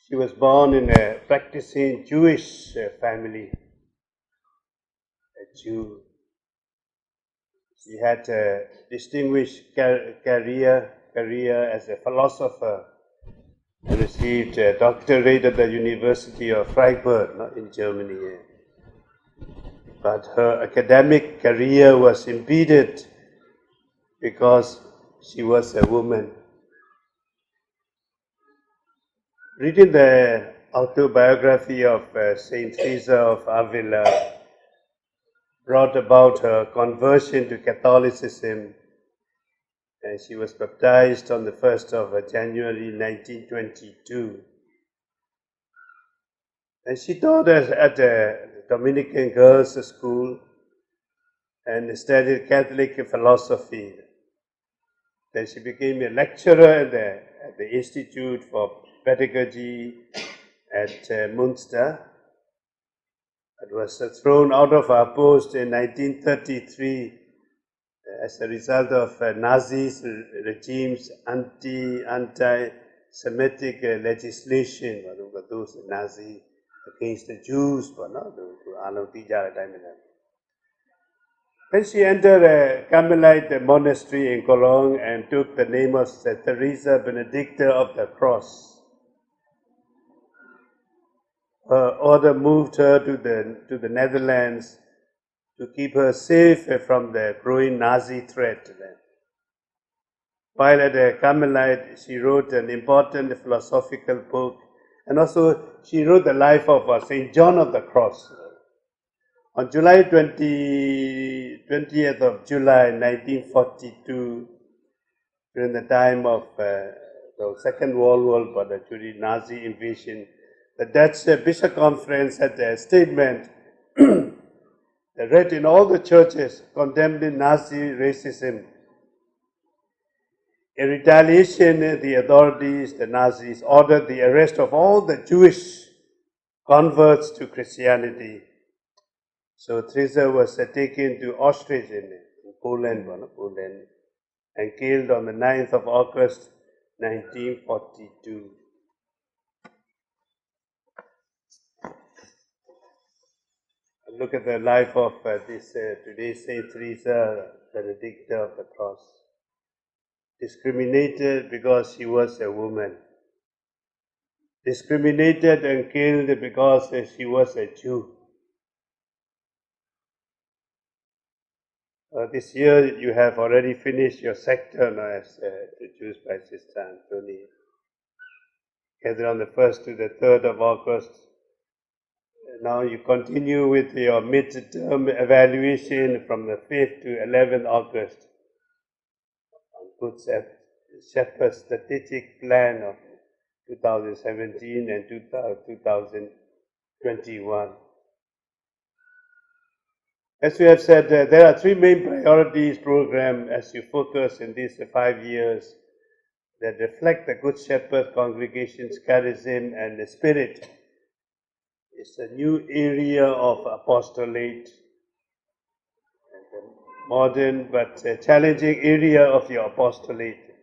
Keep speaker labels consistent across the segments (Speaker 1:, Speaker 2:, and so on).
Speaker 1: She was born in a practicing Jewish family, a Jew. She had a distinguished career as a philosopher and received a doctorate at the University of Freiburg in Germany. But her academic career was impeded because she was a woman. Reading the autobiography of Saint Teresa of Avila brought about her conversion to Catholicism, and she was baptized on the 1st of January 1922. And she taught at a Dominican girls' school and studied Catholic philosophy. Then she became a lecturer at the Institute for Pedagogy at Münster. It was thrown out of her post in 1933 as a result of Nazi regime's anti-Semitic legislation. Those Nazi against the Jews, Then she entered a Carmelite monastery in Cologne and took the name of Teresa Benedicta of the Cross. Her order moved her to the Netherlands to keep her safe from the growing Nazi threat. While at a Carmelite, she wrote an important philosophical book, and also she wrote the life of St. John of the Cross. On July 20th of July 1942, during the time of the Second World War, but during Nazi invasion, the Dutch Bishop Conference had a statement that read in all the churches condemning Nazi racism. In retaliation, the authorities, the Nazis, ordered the arrest of all the Jewish converts to Christianity. So Teresa was taken to Auschwitz in Poland, and killed on the 9th of August 1942. Look at the life of today's Saint Teresa Benedicta of the Cross. Discriminated because she was a woman. Discriminated and killed because she was a Jew. This year you have already finished your sector now as introduced by Sister Anthony. Gathered on the 1st to the 3rd of August. Now you continue with your mid-term evaluation from the 5th to 11th August on Good Shepherd's Strategic Plan of 2017 and 2021. As we have said, there are three main priorities program as you focus in these 5 years that reflect the Good Shepherd congregation's charism and the spirit. It's a new area of apostolate, a modern but challenging area of your apostolate.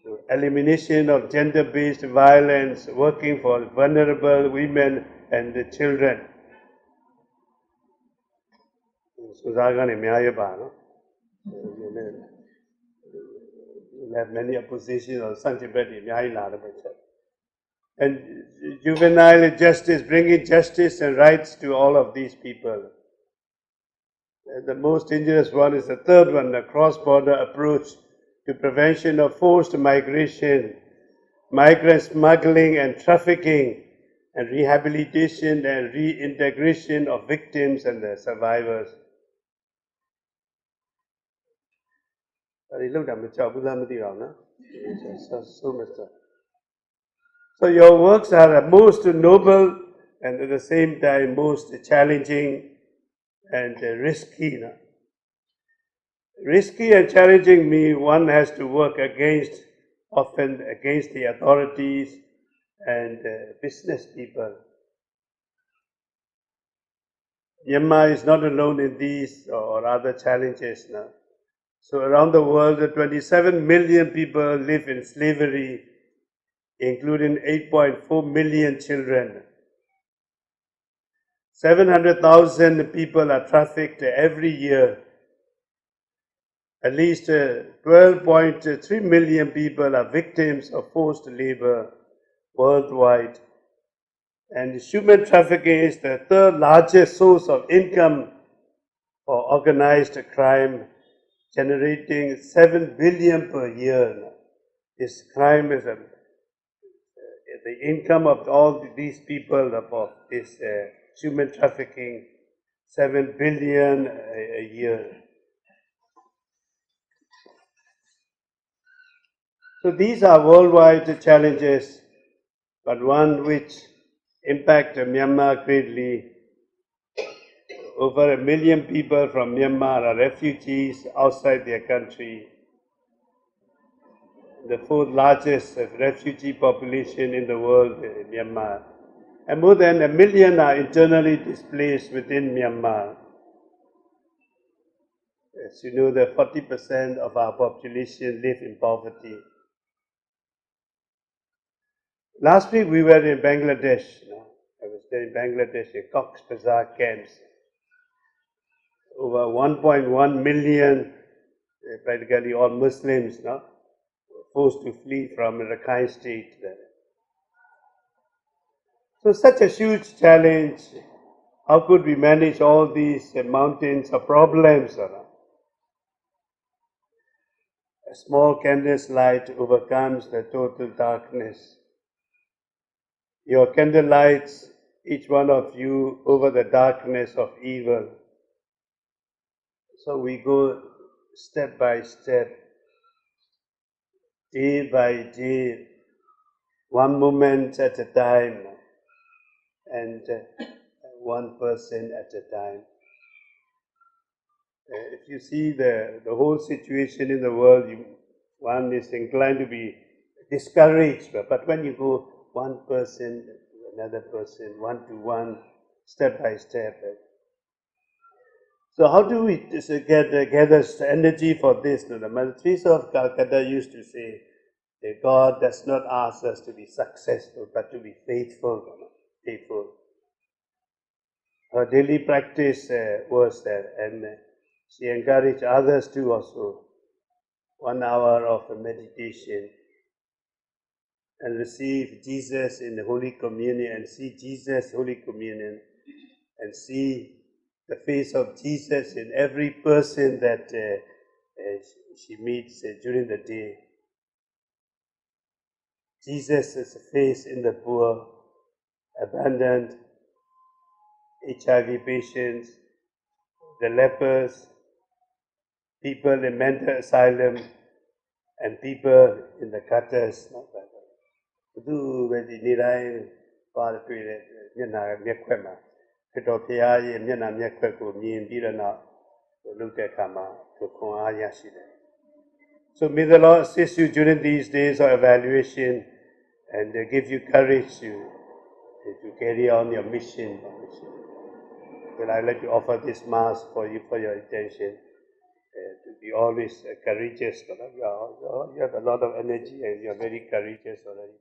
Speaker 1: So elimination of gender-based violence, working for vulnerable women and the children. You'll have many opposition or something. And juvenile justice, bringing justice and rights to all of these people. And the most dangerous one is the third one, the cross-border approach to prevention of forced migration, migrant smuggling and trafficking, and rehabilitation and reintegration of victims and the survivors. So your works are most noble and at the same time most challenging and risky. Risky and challenging means one has to work often against the authorities and business people. Myanmar is not alone in these or other challenges now. So around the world, 27 million people live in slavery, including 8.4 million children. 700,000 people are trafficked every year. At least 12.3 million people are victims of forced labor worldwide. And human trafficking is the third largest source of income for organized crime, generating 7 billion per year. This crime is the income of all these people of this human trafficking, 7 billion a year. So these are worldwide challenges, but one which impact Myanmar greatly. Over 1 million people from Myanmar are refugees outside their country. The fourth largest refugee population in the world, Myanmar. And more than 1 million are internally displaced within Myanmar. As you know, that 40% of our population live in poverty. Last week we were in Bangladesh. I was there in Bangladesh, in Cox's Bazar camps. Over 1.1 million, practically all Muslims, were forced to flee from the Rakhine state. So such a huge challenge. How could we manage all these mountains of problems? A small candle's light overcomes the total darkness. Your candlelights, each one of you, over the darkness of evil. So we go step by step, day by day, one moment at a time, and one person at a time. If you see the whole situation in the world, one is inclined to be discouraged. But when you go one person to another person, one to one, step by step. So how do we gather energy for this? The Mother Teresa of Calcutta used to say that God does not ask us to be successful, but to be faithful. Her daily practice was that, and she encouraged others to also 1 hour of meditation and receive Jesus in the Holy Communion and see Jesus Holy Communion and see the face of Jesus in every person that she meets during the day. Jesus' face in the poor, abandoned, HIV patients, the lepers, people in mental asylum, and people in the gutters. So may the Lord assist you during these days of evaluation and give you courage to carry on your mission. Well, I'd like to offer this Mass for you, for your intention, to be always courageous. You have a lot of energy and you're very courageous already.